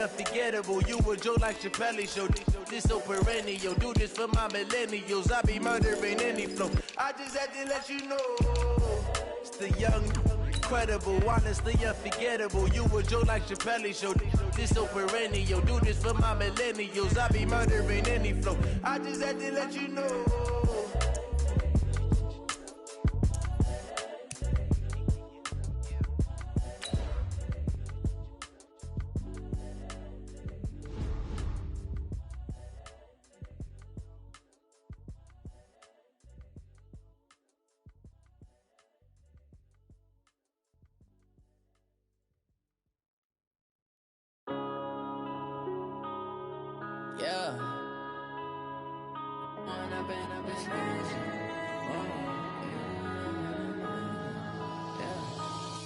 Unforgettable, you a Joe like Chappelle show. This so perennial, do this for my millennials. I be murdering any flow. I just had to let you know, it's the young, incredible, honestly unforgettable. You a Joe like Chappelle show. This so perennial, do this for my millennials. I be murdering any flow. I just had to let you know. Yeah.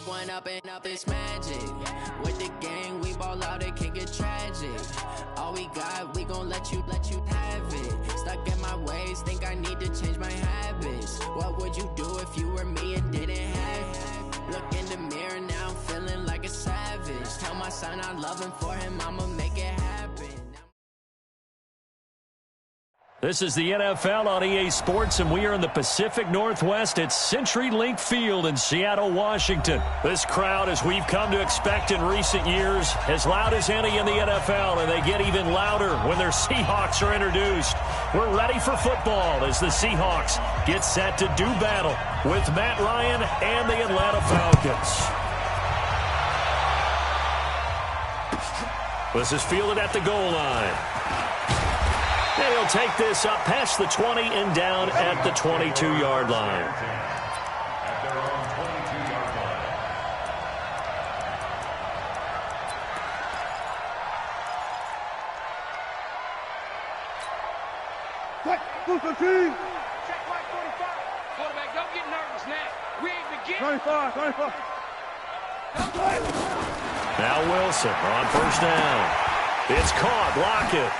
One up and up is magic. With the gang, we ball out, it can get tragic. All we got, we gon' let you have it. Stuck in my ways, think I need to change my habits. What would you do if you were me and didn't have it? Look in the mirror, now I'm feeling like a savage. Tell my son I love him, for him I'ma make it happen. This is the NFL on EA Sports, and we are in the Pacific Northwest at CenturyLink Field in Seattle, Washington. This crowd, as we've come to expect in recent years, as loud as any in the NFL, and they get even louder when their Seahawks are introduced. We're ready for football as the Seahawks get set to do battle with Matt Ryan and the Atlanta Falcons. This is fielded at the goal line. And he'll take this up past the 20 and down at the 22-yard line. At their own 22-yard line. Check Mike 45. Quarterback, don't get nervous now. We ain't beginning. 25. Now Wilson on first down. It's caught. Lockett.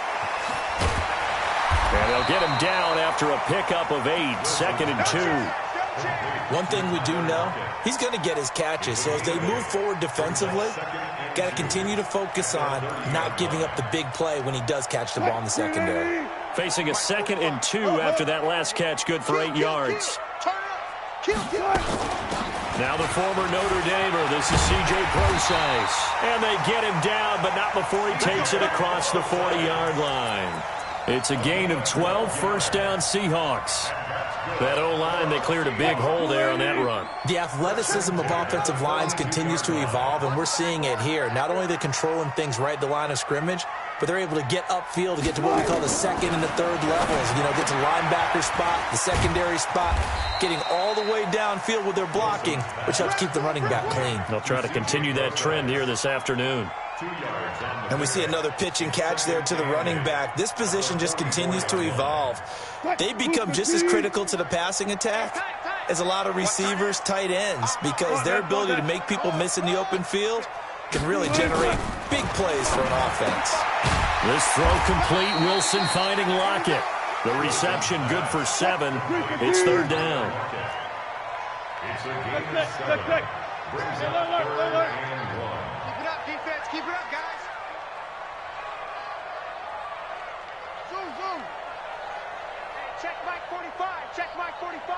And they'll get him down after a pickup of 8, 2nd and 2. One thing we do know, he's going to get his catches. So as they move forward defensively, got to continue to focus on not giving up the big play when he does catch the ball in the secondary. Facing a 2nd and 2 after that last catch, good for 8 yards. Now the former Notre Damer, this is C.J. Procise. And they get him down, but not before he takes it across the 40-yard line. It's a gain of 12, first down Seahawks. That O-line, they cleared a big hole there on that run. The athleticism of offensive lines continues to evolve, and we're seeing it here. Not only are they controlling things right at the line of scrimmage, but they're able to get upfield to get to what we call the second and the third levels. You know, get to linebacker spot, the secondary spot, getting all the way downfield with their blocking, which helps keep the running back clean. They'll try to continue that trend here this afternoon. And we see another pitch and catch there to the running back. This position just continues to evolve. They become just as critical to the passing attack as a lot of receivers, tight ends, because their ability to make people miss in the open field can really generate big plays for an offense. This throw complete. Wilson finding Lockett. The reception good for 7. It's third down. It's a gain of 7. Brings up 3rd and 1. Defense, keep it up, guys. Zoom. Hey, check Mike 45. Check Mike 45.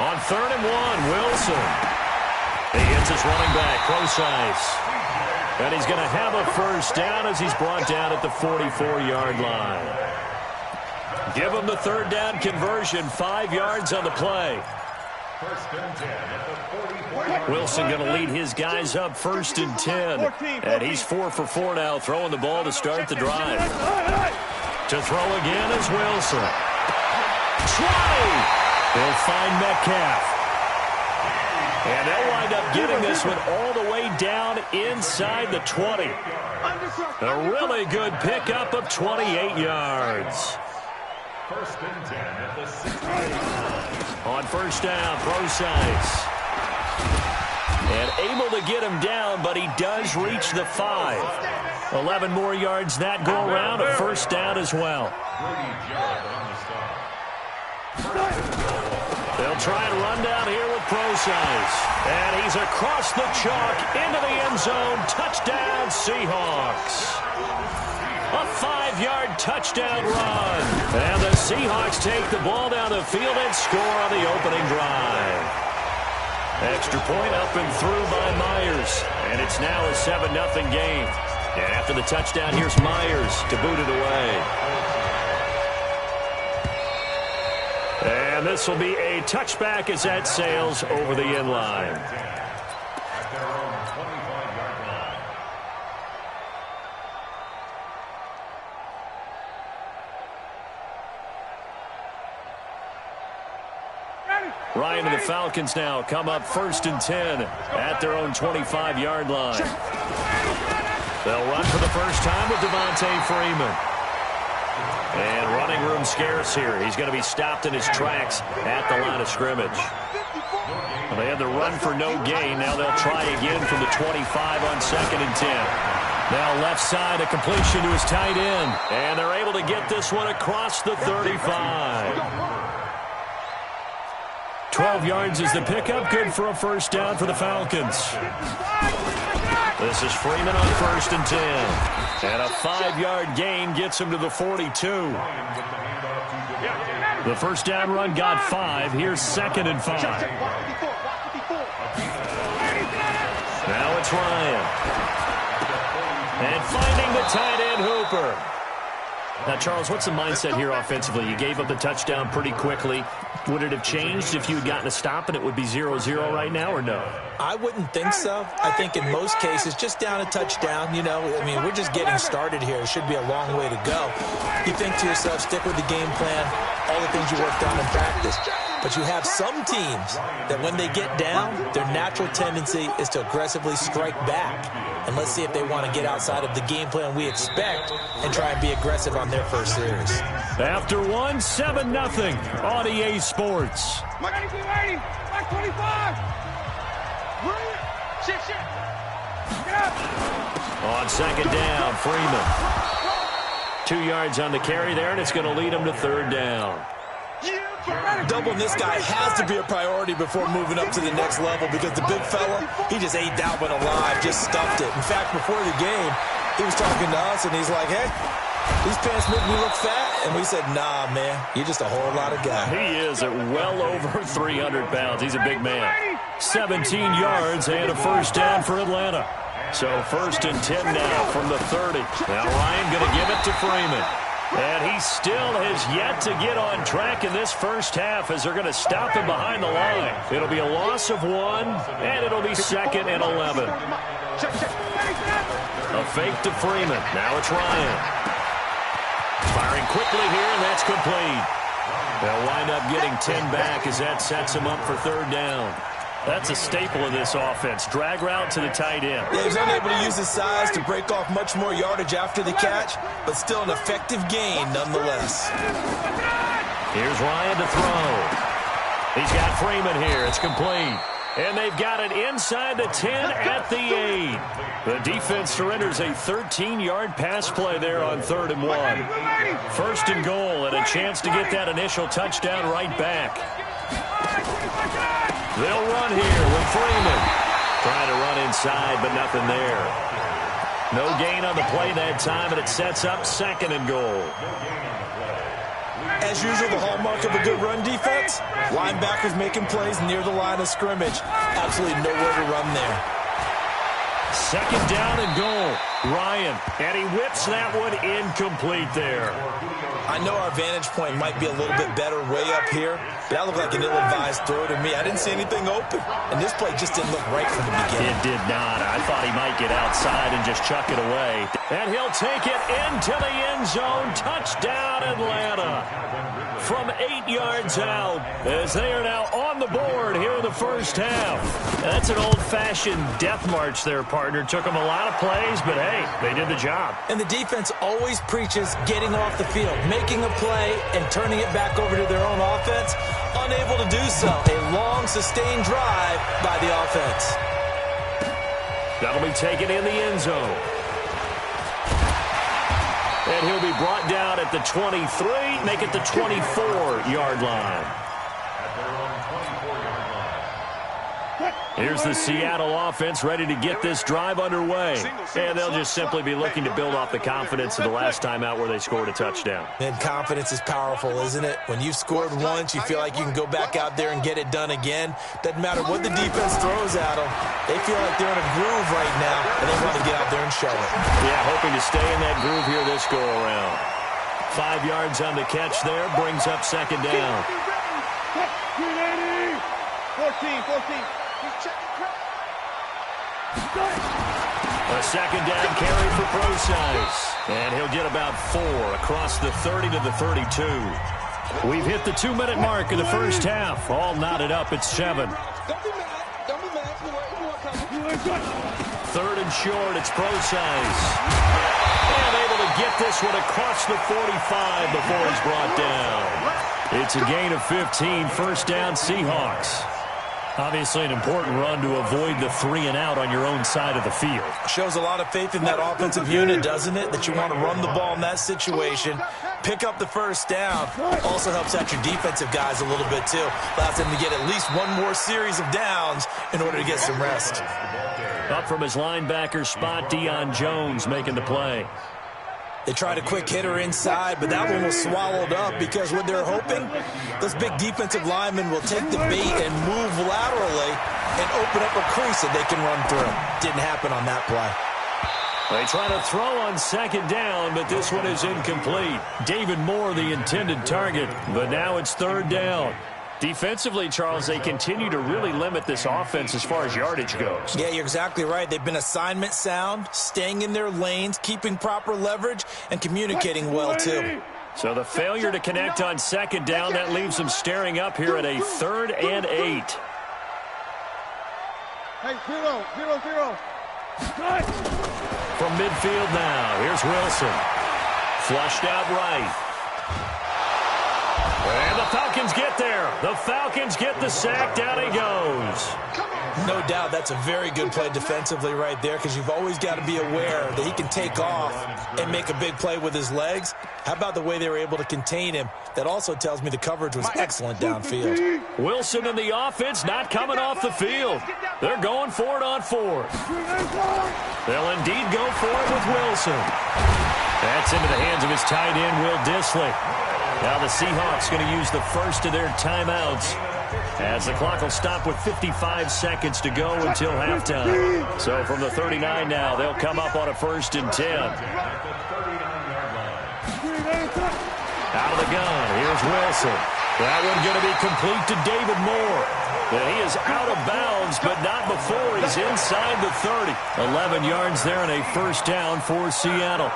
On 3rd and 1, Wilson. He hits his running back, Procise. And he's going to have a first down as he's brought down at the 44-yard line. Give him the third down conversion, 5 yards on the play. First and 10 at the 44. Wilson going to lead his guys up 1st and 10. And he's 4 for 4 now, throwing the ball to start the drive. To throw again is Wilson. Try! They'll find Metcalf. And they'll wind up getting this one all the way down inside the 20. A really good pickup of 28 yards. First and 10 at the 60. On first down, Procise. And able to get him down, but he does reach the 5. 11 more yards that go around, a first down as well. They'll try and run down here with Procise. And he's across the chalk into the end zone. Touchdown, Seahawks. A 5-yard touchdown run. And the Seahawks take the ball down the field and score on the opening drive. Extra point up and through by Myers. And it's now a 7-0 game. And after the touchdown, here's Myers to boot it away. And this will be a touchback as that sails over the end line. Ryan and the Falcons now come up 1st and 10 at their own 25-yard line. They'll run for the first time with Devontae Freeman. And running room scarce here. He's going to be stopped in his tracks at the line of scrimmage. Well, they had the run for no gain. Now they'll try again from the 25 on 2nd and 10. Now left side, a completion to his tight end. And they're able to get this one across the 35. 12 yards is the pickup. Good for a first down for the Falcons. This is Freeman on 1st and 10. And a 5-yard gain gets him to the 42. The first down run got 5. Here's 2nd and 5. Now it's Ryan. And finding the tight end Hooper. Now, Charles, what's the mindset here offensively? You gave up the touchdown pretty quickly. Would it have changed if you had gotten a stop and it would be 0-0 right now, or no? I wouldn't think so. I think in most cases, just down a touchdown, you know, I mean, we're just getting started here. It should be a long way to go. You think to yourself, stick with the game plan, all the things you worked on in practice. But you have some teams that when they get down, their natural tendency is to aggressively strike back. And let's see if they want to get outside of the game plan we expect and try and be aggressive on their first series. After 7-0 on EA Sports. Mike 25. On 2nd down, Freeman. 2 yards on the carry there, and it's going to lead him to 3rd down. Doubling this guy has to be a priority before moving up to the next level because the big fella, he just ate that one alive, just stuffed it. In fact, before the game, he was talking to us, and he's like, hey, these pants make me look fat. And we said, nah, man, you're just a whole lot of guy. He is at well over 300 pounds. He's a big man. 17 yards and a first down for Atlanta. So 1st and 10 now from the 30. Now Ryan going to give it to Freeman. And he still has yet to get on track in this first half as they're going to stop him behind the line. It'll be a loss of 1, and it'll be 2nd and 11. A fake to Freeman. Now it's Ryan. Firing quickly here, and that's complete. They'll wind up getting 10 back as that sets him up for 3rd down. That's a staple of this offense. Drag route to the tight end. Yeah, he's unable to use his size to break off much more yardage after the catch, but still an effective gain nonetheless. Here's Ryan to throw. He's got Freeman here. It's complete. And they've got it inside the 10 at the 8. The defense surrenders a 13-yard pass play there on 3rd and 1. 1st and goal and a chance to get that initial touchdown right back. They'll run here with Freeman. Trying to run inside, but nothing there. No gain on the play that time, and it sets up 2nd and goal. As usual, the hallmark of a good run defense, linebackers making plays near the line of scrimmage. Absolutely nowhere to run there. 2nd down and goal. Ryan, and he whips that one incomplete there. I know our vantage point might be a little bit better way up here, but that looked like an ill-advised throw to me. I didn't see anything open, and this play just didn't look right from the beginning. It did not. I thought he might get outside and just chuck it away. And he'll take it into the end zone. Touchdown, Atlanta. From 8 yards out, as they are now on the board here in the first half. That's an old-fashioned death march there, partner. Took them a lot of plays, but hey, they did the job. And the defense always preaches getting off the field, making a play, and turning it back over to their own offense. Unable to do so. A long, sustained drive by the offense. That'll be taken in the end zone. And he'll be brought down at the 23, make it the 24-yard line. Here's the Seattle offense ready to get this drive underway. And they'll just simply be looking to build off the confidence of the last time out where they scored a touchdown. And confidence is powerful, isn't it? When you've scored once, you feel like you can go back out there and get it done again. Doesn't matter what the defense throws at them. They feel like they're in a groove right now, and they want to get out there and show it. Yeah, hoping to stay in that groove here this go-around. 5 yards on the catch there, brings up second down. 14. A second down carry for Procise. And he'll get about 4 across the 30 to the 32. We've hit the 2-minute mark in the first half. All knotted up at 7. Don't be mad. Third and short, it's Procise. And able to get this one across the 45 before he's brought down. It's a gain of 15, first down Seahawks. Obviously an important run to avoid the 3 and out on your own side of the field. Shows a lot of faith in that offensive unit, doesn't it? That you want to run the ball in that situation, pick up the first down. Also helps out your defensive guys a little bit too. Allows them to get at least one more series of downs in order to get some rest. Up from his linebacker spot, Deion Jones making the play. They tried a quick hitter inside, but that one was swallowed up because what they're hoping, those big defensive linemen will take the bait and move laterally and open up a crease that they can run through. Didn't happen on that play. They try to throw on second down, but this one is incomplete. David Moore, the intended target, but now it's third down. Defensively, Charles, they continue to really limit this offense as far as yardage goes. Yeah, you're exactly right. They've been assignment sound, staying in their lanes, keeping proper leverage, and communicating well, too. So the failure to connect on second down, that leaves them staring up here at a 3rd and 8. Hey, 0. From midfield now, here's Wilson. Flushed out right. And the Falcons get there. The Falcons get the sack. Down he goes. No doubt that's a very good play defensively right there because you've always got to be aware that he can take off and make a big play with his legs. How about the way they were able to contain him? That also tells me the coverage was excellent downfield. Wilson and the offense not coming off the field. They're going for it on 4th. They'll indeed go for it with Wilson. That's into the hands of his tight end, Will Dissly. Now the Seahawks going to use the first of their timeouts as the clock will stop with 55 seconds to go until halftime. So from the 39 now, they'll come up on a 1st and 10. Out of the gun, here's Wilson. That one going to be complete to David Moore. And he is out of bounds, but not before he's inside the 30. 11 yards there and a first down for Seattle.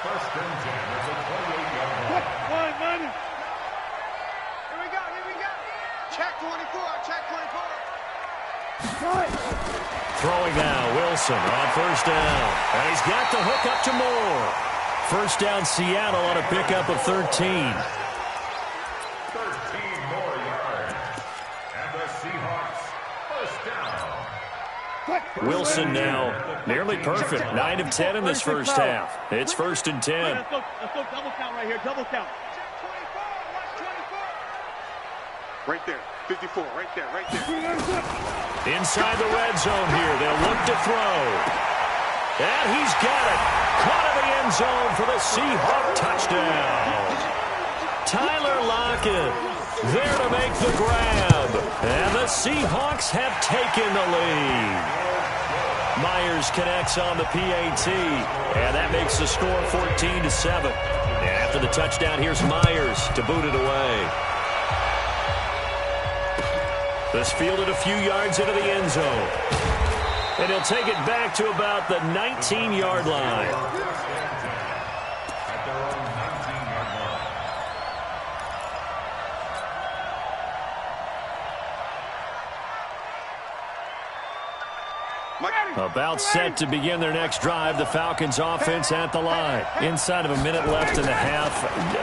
First and 10. It's a 28-yard line. Here we go. Check 24. Throwing now, Wilson on first down. And he's got the hook up to Moore. First down, Seattle on a pickup of 13. 13 more yards. And the Seahawks first down. Wilson now nearly perfect. 9 of 10 in this first half. It's 1st and 10. Let's go double count right here. Double count. Right there. 54. Right there. Inside the red zone here. They'll look to throw. And he's got it. Caught in the end zone for the Seahawk touchdown. Tyler Lockett there to make the grab. And the Seahawks have taken the lead. Myers connects on the PAT. And that makes the score 14-7. And after the touchdown, here's Myers to boot it away. This fielded a few yards into the end zone. And he'll take it back to about the 19-yard line. At their own 19-yard line. About set to begin their next drive, the Falcons offense at the line. Inside of a minute left and a half.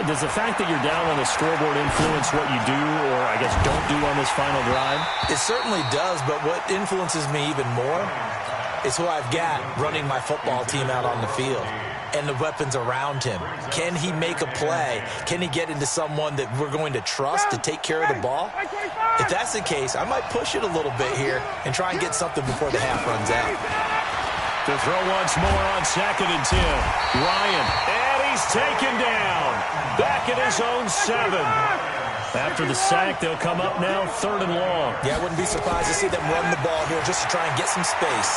Does the fact that you're down on the scoreboard influence what you do or, I guess, don't do on this final drive? It certainly does, but what influences me even more is who I've got running my football team out on the field and the weapons around him. Can he make a play? Can he get into someone that we're going to trust to take care of the ball? If that's the case, I might push it a little bit here and try and get something before the half runs out. To throw once more on 2nd and 10. Ryan, and he's taken down. Back at his own 7. After the sack, they'll come up now 3rd and long. Yeah, I wouldn't be surprised to see them run the ball here just to try and get some space.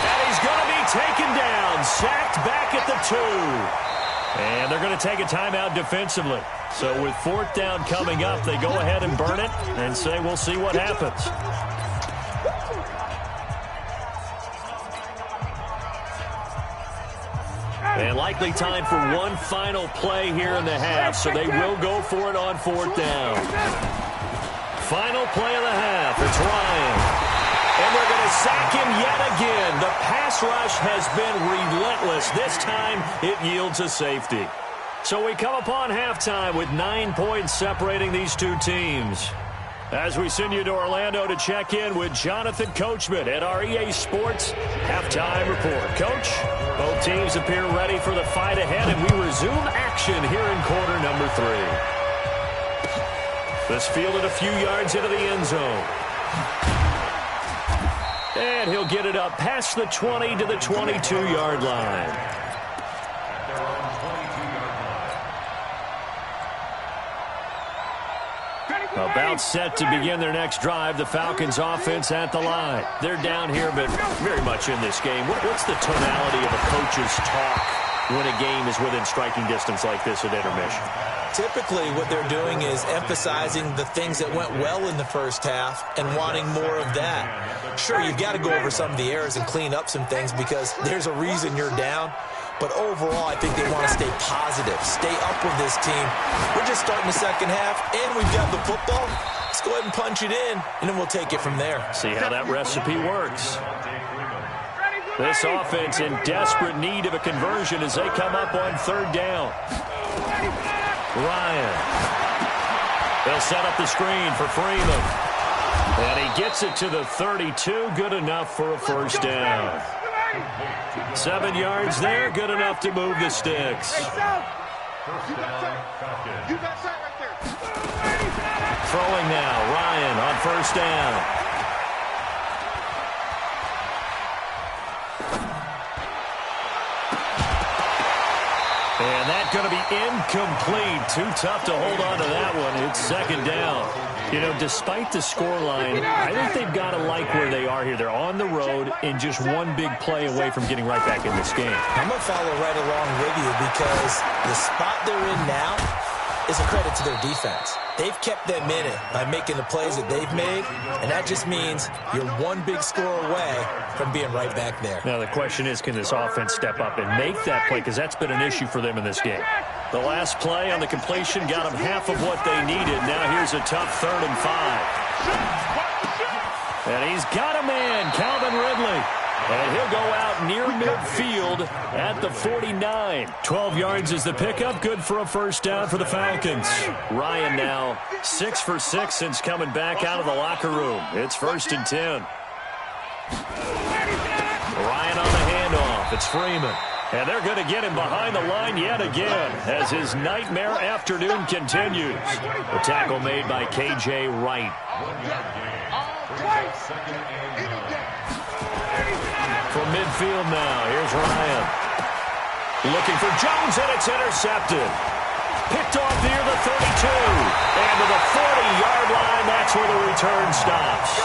And he's going to be taken down. Sacked back at the 2. And they're going to take a timeout defensively. So with 4th down coming up, they go ahead and burn it and say we'll see what happens. And likely time for one final play here in the half, so they will go for it on 4th down. Final play of the half. It's Ryan. And they're going to sack him yet again. The pass rush has been relentless. This time it yields a safety. So we come upon halftime with 9 points separating these two teams. As we send you to Orlando to check in with Jonathan Coachman at our EA Sports Halftime Report. Coach, both teams appear ready for the fight ahead, and we resume action here in quarter number 3. This fielded a few yards into the end zone. And he'll get it up past the 20 to the 22-yard line. About set to begin their next drive, the Falcons offense at the line. They're down here, but very much in this game. What's the tonality of a coach's talk when a game is within striking distance like this at intermission? Typically, what they're doing is emphasizing the things that went well in the first half and wanting more of that. Sure, you've got to go over some of the errors and clean up some things because there's a reason you're down. But overall, I think they want to stay positive, stay up with this team. We're just starting the second half, and we've got the football. Let's go ahead and punch it in, and then we'll take it from there. See how that recipe works. This offense in desperate need of a conversion as they come up on 3rd down. Ryan. They'll set up the screen for Freeman. And he gets it to the 32. Good enough for a 1st down. 7 yards there, good enough to move the sticks. Throwing now, Ryan on 1st down. And that's going to be incomplete. Too tough to hold on to that one. It's 2nd down. You know, despite the scoreline, I think they've got to like where they are here. They're on the road and just one big play away from getting right back in this game. I'm going to follow right along with you because the spot they're in now is a credit to their defense. They've kept them in it by making the plays that they've made, and that just means you're one big score away from being right back there. Now, the question is, can this offense step up and make that play? Because that's been an issue for them in this game. The last play on the completion got them half of what they needed. Now here's a tough 3rd and 5. And he's got a man, Calvin Ridley. And he'll go out near midfield at the 49. 12 yards is the pickup. Good for a 1st down for the Falcons. Ryan now 6 for 6 since coming back out of the locker room. It's 1st and 10. Ryan on the handoff. It's Freeman. And they're going to get him behind the line yet again as his nightmare afternoon continues. The tackle made by K.J. Wright. From midfield now, here's Ryan. Looking for Jones, and it's intercepted. Picked off near the 32. And to the 40-yard line, that's where the return stops.